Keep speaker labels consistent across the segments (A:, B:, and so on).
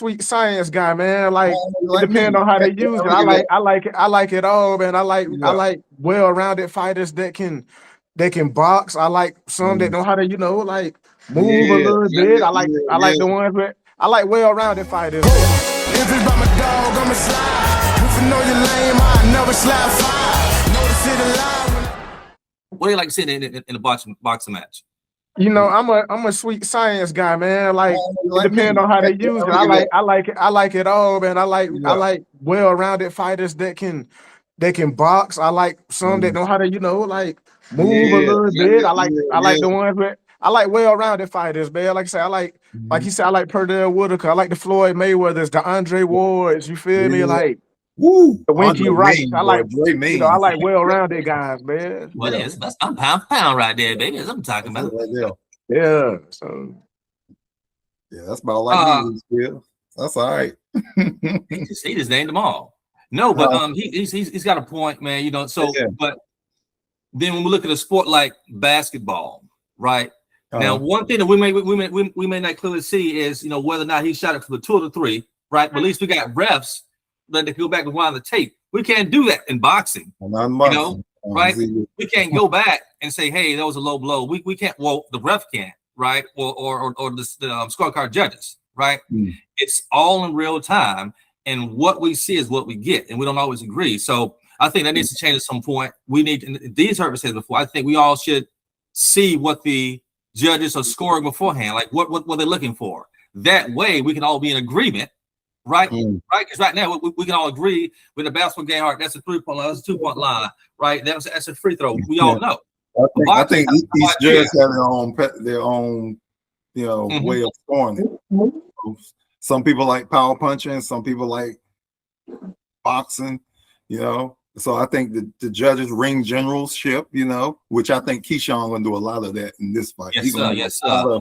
A: sweet science guy, man. Like it
B: like
A: depends
B: me.
A: on how they use it. I like it all, man. I
B: Yeah.
A: like well-rounded fighters that can box. I like some that know how to, like move a
B: Yeah,
A: little
B: yeah,
A: bit. I like
B: yeah.
A: the ones that I like well-rounded fighters.
C: If it's by my dog, I'ma slide. If you know you're lame, I never slap five. Know the city line.
D: What do you like to see in a boxing match?
A: I'm a sweet science guy, man. Like it
B: like
A: depends
B: me.
A: on how they use it. I like it all, man. I
B: Yeah.
A: like well-rounded fighters that can box. I like some that know how to, like move a little bit. I like the ones that I like well-rounded fighters, man. Like I said, like you said, I like Perdell Whitaker. I like the Floyd Mayweathers, the Andre Wards. You feel me? Like
B: Woo.
A: the Winky Wright. I like I like
B: Mean.
A: well-rounded guys, man.
D: Well, that's I'm pound for pound right there, baby. That's what I'm talking about.
B: Right
A: there. Yeah. So
B: yeah, that's about like me. Still. That's all right.
D: he just named them all. No, but he's got a point, man. So but then when we look at a sport like basketball, right? Now, one thing that we may not clearly see is whether or not he shot it for the 2 or the 3, right? But at least we got refs that they go back and wind the tape. We can't do that in boxing, right? We can't go back and say, "Hey, that was a low blow." We can't. Well, the ref can't, right? Or the scorecard judges, right? It's all in real time, and what we see is what we get, and we don't always agree. So I think that needs to change at some point. We need, and these heard said before, I think we all should see what the judges are scoring beforehand, like what they're looking for. That way we can all be in agreement, right? Right? Because right now we can all agree with the basketball game, all right, that's a 3-point line, that's a 2-point line, right? That's a free throw. We all know.
B: I think each judge have their own way of scoring it. Some people like power punching, some people like boxing, So I think the judges ring generalship, which I think Keyshawn gonna do a lot of that in this fight.
D: Yes, sir. Yes, sir.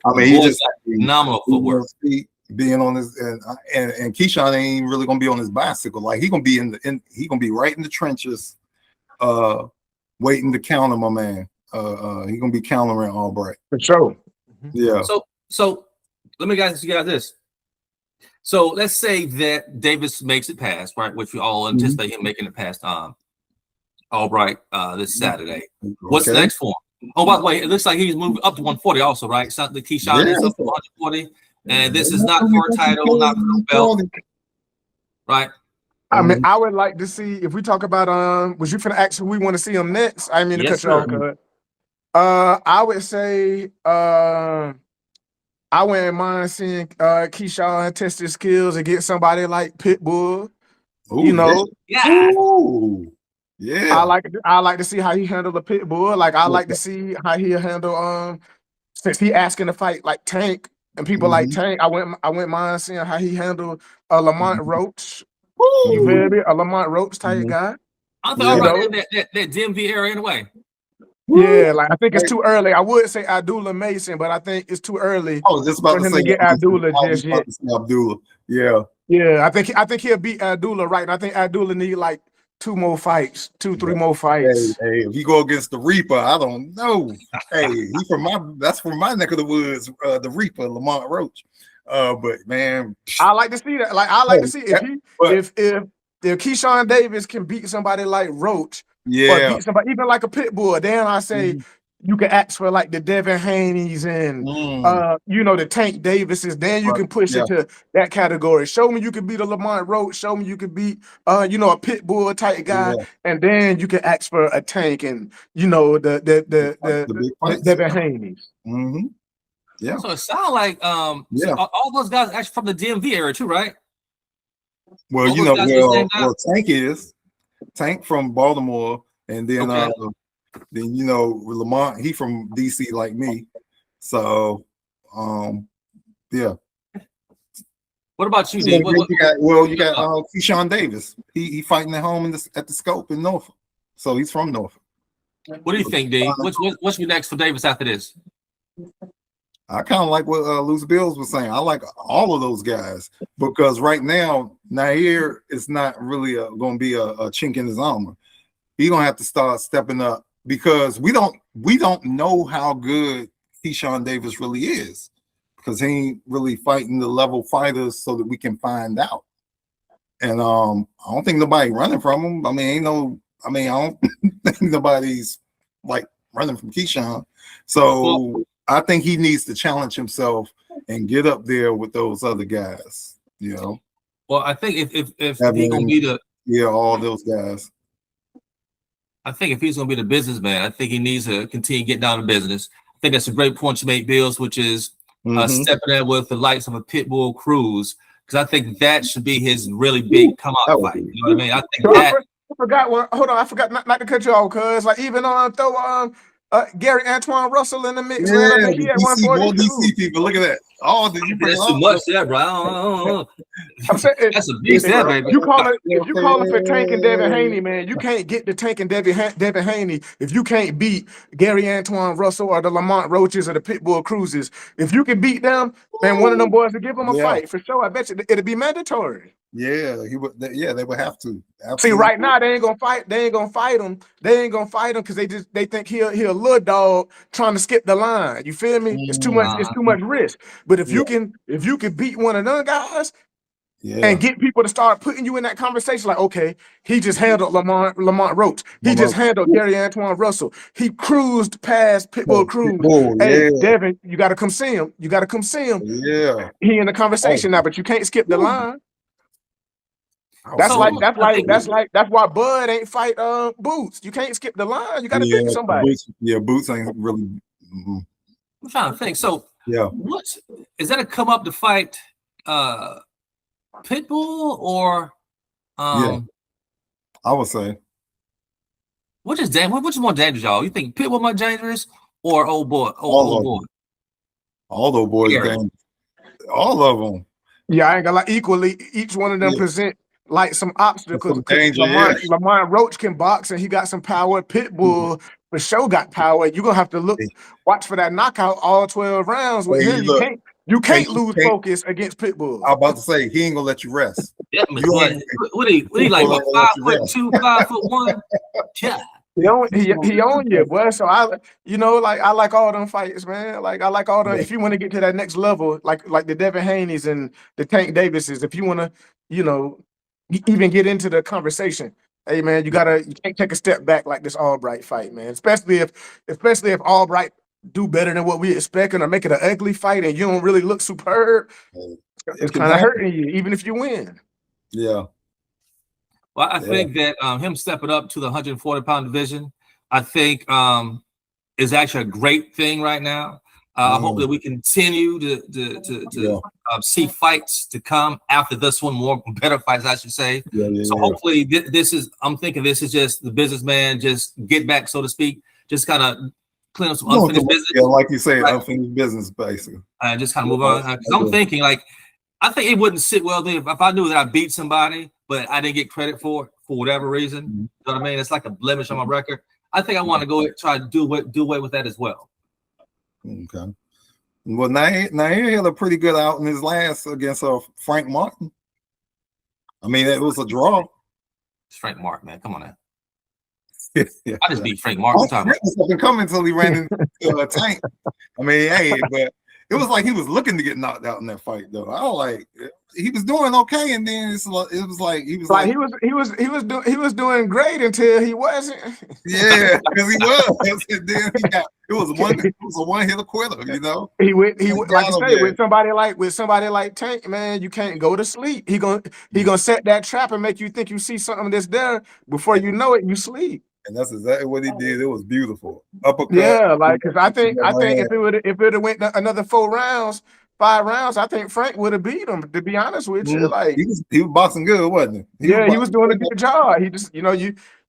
B: I mean, he just
D: phenomenal footwork.
B: Being on his and Keyshawn ain't really gonna be on his bicycle. Like he gonna be he gonna be right in the trenches, waiting to counter my man. He gonna be countering Albright
A: for sure.
B: Yeah.
D: So let me guys get out this. So let's say that Davis makes it past, right? Which we all anticipate him making it past Albright this Saturday. What's next for him? Oh, by the way, it looks like he's moving up to 140 also, right? So the Keyshawn is up to 140. And this is not for a title, not for a belt. Right?
A: I mean, I would like to see, if we talk about was you finna ask who we want to see him next? I mean to cut you off. I would say I wouldn't mind seeing Keyshawn test his skills against somebody like Pitbull.
D: Yeah.
B: Ooh, yeah.
A: I like to see how he handled the Pitbull. Like I like to see how he'll handle since he asking to fight like Tank and people like Tank. I wouldn't mind seeing how he handled Lamont Roach. You feel me? A Lamont Roach type guy.
D: I thought that DMV area anyway.
A: Yeah, like I think it's too early. I would say Abdullah Mason, but I think it's too early
B: for him
A: to get Abdullah just yet.
B: Abdullah, yeah.
A: I think he'll beat Abdullah, right? And I think Abdullah need like 3 more fights.
B: Hey, if you go against the Reaper, I don't know. Hey, that's from my neck of the woods, the Reaper, Lamont Roach. But man,
A: I like to see that. Like I like to see if Keyshawn Davis can beat somebody like Roach. Or beat somebody, even like a Pitbull. Then I say you can ask for like the Devin Haney's and the Tank Davises. Then you can push it to that category. Show me you can beat a Lamont Roach. Show me you can beat a Pitbull type guy, and then you can ask for a Tank and the Devin Haney's.
B: Yeah.
D: So it sounds like all those guys actually from the DMV area too, right?
B: Well, Tank is. Tank from Baltimore, and then Lamont, he from DC like me. So yeah.
D: What about you,
B: Dave? You got Keyshawn Davis. He fighting at home at the Scope in Norfolk. So he's from Norfolk.
D: What do you think, Dave? What's next for Davis after this?
B: I kind of like what Loose Bills was saying. I like all of those guys because right now Nahir is not really going to be a chink in his armor. He's going to have to start stepping up because we don't know how good Keyshawn Davis really is because he ain't really fighting the level fighters so that we can find out. And I don't think nobody running from him. I don't think nobody's like running from Keyshawn. So I think he needs to challenge himself and get up there with those other guys, you know.
D: Well, I think if he's gonna be
B: all those guys.
D: I think if he's gonna be the businessman, I think he needs to continue getting down to business. I think that's a great point you make, Bills, which is stepping in with the likes of a Pitbull Cruz. Because I think that should be his really big come out fight. You know what I mean? I think that.
A: I forgot one. Hold on, I forgot not to cut you off, cuz like even throw Gary Antoine Russell in the mix.
B: Yeah,
A: man. I think he had
B: more DC people. Look at that. Oh,
D: that's too much there, bro.
A: I'm saying,
D: that's a beast there, baby.
A: If you call it for Tank and Devin Haney, man, you can't get the Tank and Devin Haney if you can't beat Gary Antoine Russell or the Lamont Roaches or the Pitbull Cruzes. If you can beat them, man, one of them boys to give them a fight for sure. I bet you it'll be mandatory.
B: Yeah, he would. Yeah, they would have to. Absolutely.
A: See, right now they ain't gonna fight. They ain't gonna fight him. They ain't gonna fight him because they think he a little dog trying to skip the line. You feel me? It's too much. It's too much risk. But if you can beat one of them guys and get people to start putting you in that conversation, like, okay, he just handled Lamont Roach. He just handled Gary Antoine Russell. He cruised past Pitbull Cruz. Hey, Devin, you got to come see him. You got to come see him.
B: Yeah,
A: he in the conversation now, but you can't skip the line. That's why Bud ain't fight Boots. You can't skip the line. You got to pick somebody.
B: Boots ain't really.
D: I'm trying to think. So what is that a come up to fight Pitbull or
B: I would say
D: which is more dangerous, y'all? You think Pitbull more dangerous or old boy?
B: All those boys, all of them.
A: Yeah, I ain't gonna lie. Equally, each one of them present like some obstacles. Lamont Roach can box and he got some power. Pitbull for sure got power. You're gonna have to watch for that knockout all 12 rounds with him. You can't lose focus against Pitbull.
B: I'm about to say he ain't gonna let you rest.
D: What he like? What, 5'2", 5'1"? Yeah.
A: He on you, boy. So I like all them fights, man. Like I like all them. If you want to get to that next level, like the Devin Haney's and the Tank Davises, if you want to, even get into the conversation, hey man, you can't take a step back like this Albright fight, man. Especially if Albright do better than what we expecting or make it an ugly fight and you don't really look superb, it's kind of hurting you, even if you win.
B: Yeah.
D: Well, I think that him stepping up to the 140-pound division, I think is actually a great thing right now. I hope that we continue to see fights to come after this one, more better fights, I should say. Hopefully this is just the businessman just get back, so to speak, just kind of clean up some unfinished business.
B: Yeah, like you say, unfinished business, basically.
D: And just kind of move on. I'm thinking, I think it wouldn't sit well if I knew that I beat somebody, but I didn't get credit for whatever reason. You know what I mean? It's like a blemish on my record. I think I want to go try to do away with that as well.
B: Okay. Well, Nahir had a pretty good out in his last against Frank Martin. I mean, it was a draw.
D: It's Frank Martin, man. Come on now. I just beat Frank Martin.
B: Frank wasn't coming until he ran into a Tank. I mean, but it was like he was looking to get knocked out in that fight, though. I was like, he was doing okay, and then it was like he was doing great until he wasn't. Yeah, because he was. And then it was a one hit quitter, He went like you say with somebody like Tank, man. You can't go to sleep. He gonna set that trap and make you think you see something that's there before you know it. You sleep. And that's exactly what he did. It was beautiful. Uppercut. Yeah, like because I think if it would have went another 5 rounds, I think Frank would have beat him. To be honest with you, like he was boxing good, wasn't he? He was doing a good job. He just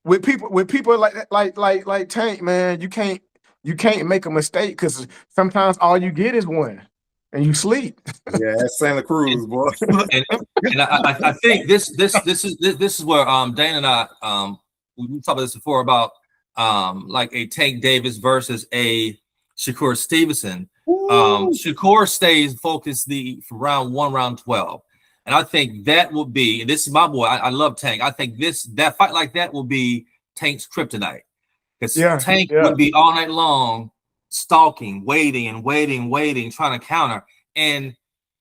B: with people like Tank, man, you can't make a mistake because sometimes all you get is one. And you sleep. Yeah, that's Santa Cruz, boy.
D: and I think this is where Dana and I we talked about this before about like a Tank Davis versus a Shakur Stevenson. Shakur stays focused from round 1, round 12. And I think that will be, and this is my boy, I love Tank. I think that fight like that will be Tank's kryptonite. Because Tank would be all night long stalking, waiting, trying to counter. and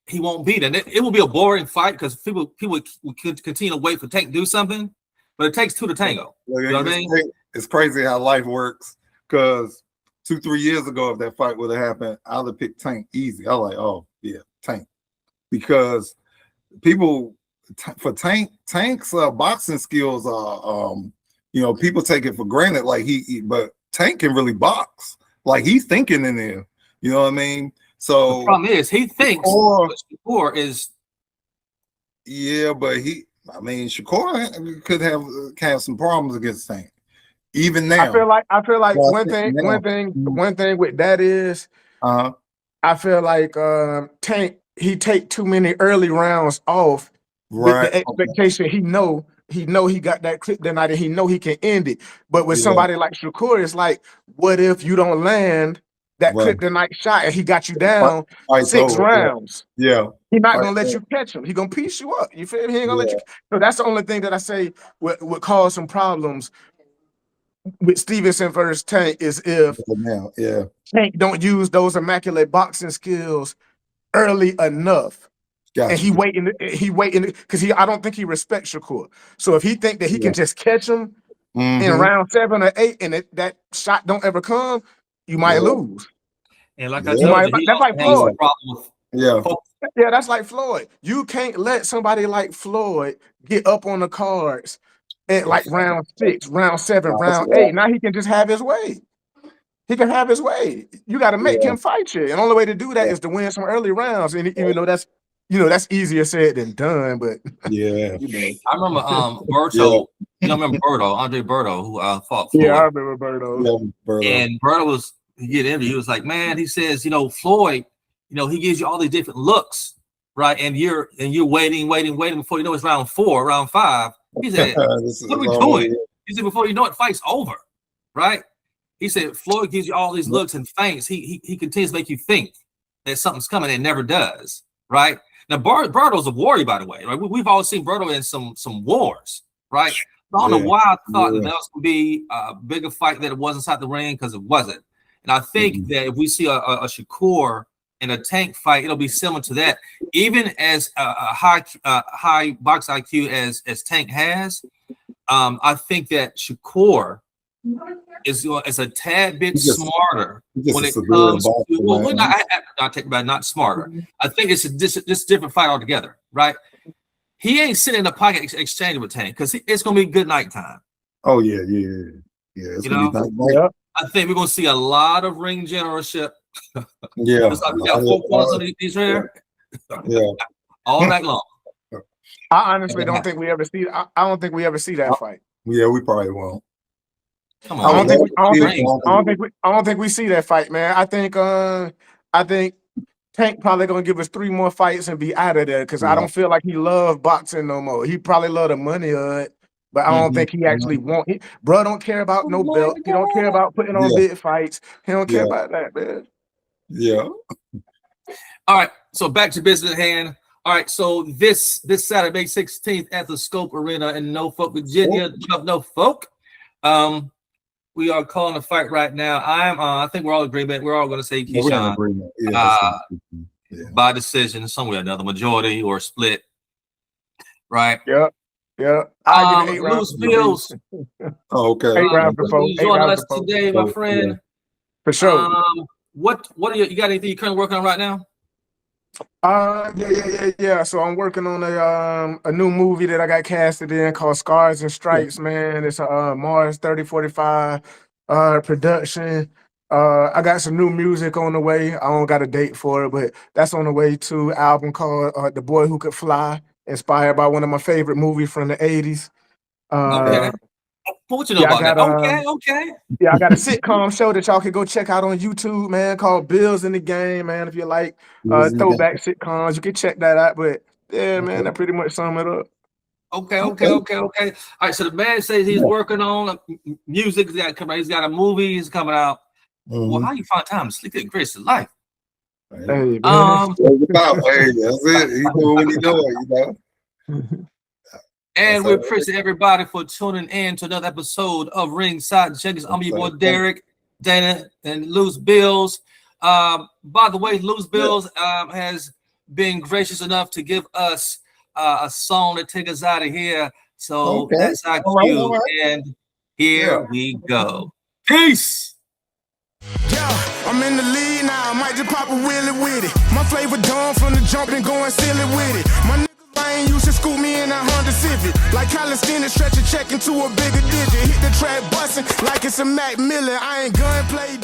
D: he won't beat it. It will be a boring fight because people will continue to wait for Tank to do something, but it takes two to tango. You know what I mean?
B: It's crazy how life works, because 2-3 years ago, if that fight would have happened, I would have picked Tank easy. I was like, oh yeah, Tank, because people for Tank's boxing skills are people take it for granted, like but Tank can really box, like he's thinking in there, you know what I mean? So
D: the problem is he thinks Shakur is,
B: yeah, but Shakur could have some problems against Tank even now.
A: I feel like one thing with that is I feel like Tank, he take too many early rounds off with the expectation he know he got that clip that night and he know he can end it. But with somebody like Shakur, it's like, what if you don't land that clip the night shot and he got you down 6 rounds?
B: Yeah.
A: He's not gonna let you catch him. He gonna piece you up. You feel me? He ain't gonna let you. So that's the only thing that I say would cause some problems with Stevenson versus Tank is if Tank don't use those immaculate boxing skills early enough. Gotcha. And he waiting because I don't think he respects Shakur. So if he think that he can just catch him in round 7 or 8 and that shot don't ever come, you might lose.
D: And like I told you,
A: that's like Floyd.
B: Yeah,
A: that's like Floyd. You can't let somebody like Floyd get up on the cards at like round 6, round 7, round 8. Now he can just have his way. He can have his way. You got to make him fight you. And the only way to do that is to win some early rounds. And even though that's easier said than done, but
B: I
D: remember Berto. You remember Berto, Andre Berto, who fought Floyd.
A: Yeah, I remember Berto.
D: And Berto was he was like, man, he says, Floyd, he gives you all these different looks, right? And you're waiting before you know it's round 4, round 5. He said, what are we doing? He said, before you know it, fight's over, right? He said, Floyd gives you all these looks and feints. He continues to make you think that something's coming and never does, right? Now, Berto's a warrior, by the way, right? We've all seen Berto in some wars, right? I don't know why I thought that was going to be a bigger fight than it was inside the ring, because it wasn't. And I think that if we see a Shakur and a Tank fight, it'll be similar to that. Even as a high box IQ as Tank has, I think that Shakur is a tad bit smarter when it comes to not smarter. I think it's just different fight altogether, right? He ain't sitting in the pocket exchanging with Tank because it's gonna be good night time.
B: Oh yeah. It's gonna be night.
D: I think we're gonna see a lot of ring generalship.
B: Yeah,
D: it's like we got 4 corners on these here.
B: Yeah,
D: all night long.
A: I honestly don't think we ever see. I don't think we ever see that fight.
B: Yeah, we probably won't.
D: Come on,
A: I don't think we see that fight, man. I think Tank probably gonna give us 3 more fights and be out of there because I don't feel like he loves boxing no more. He probably love the money of it, but I don't think he actually want it. Bro don't care about no belt. He don't care about putting on big fights. He don't care about that, man.
B: Yeah.
D: All right, so back to business at hand. All right, so this Saturday, May 16th at the Scope Arena in Norfolk, Virginia. Norfolk. We are calling a fight right now. I think we're all in agreement. We're all going to say Keyshawn by decision, somewhere or another, majority or split. Right?
A: Yeah.
D: Loose Bills.
B: Okay.
A: 8 rounds before.
D: Joining us today, my friend.
A: Yeah. For sure.
D: What are you got anything you're currently working on right now?
A: Yeah. So I'm working on a new movie that I got casted in called Scars and Stripes, man. It's a Mars 3045 production. I got some new music on the way. I don't got a date for it, but that's on the way too. Album called The Boy Who Could Fly, inspired by one of my favorite movies from the 80s.
D: Okay. What you know about that? Okay.
A: Yeah, I got a sitcom show that y'all can go check out on YouTube, man, called Bills in the Game, man. If you like throwback sitcoms, you can check that out. But yeah, man, that pretty much sum it up.
D: Okay. All right, so the man says he's working on music. He's got a movie. He's coming out. Well, how you find time to sleep in Chris's life?
A: Hey,
B: that's it. He do what he doing,
D: And we appreciate everybody for tuning in to another episode of Ringside Junkies. I'm your boy Derrick, Dana, and Loose Bills. By the way, Loose Bills has been gracious enough to give us a song to take us out of here. So that's our cue. Right. And here we go. Peace.
C: Yeah, I'm in the lead now. I might just pop a wheelie with it. My flavor done from the jump and going silly with it. My niggas lane used to scoop me in a Honda Civic. Like Calisthenics, stretch a check into a bigger digit. Hit the track bustin' like it's a Mac Miller. I ain't gunplay.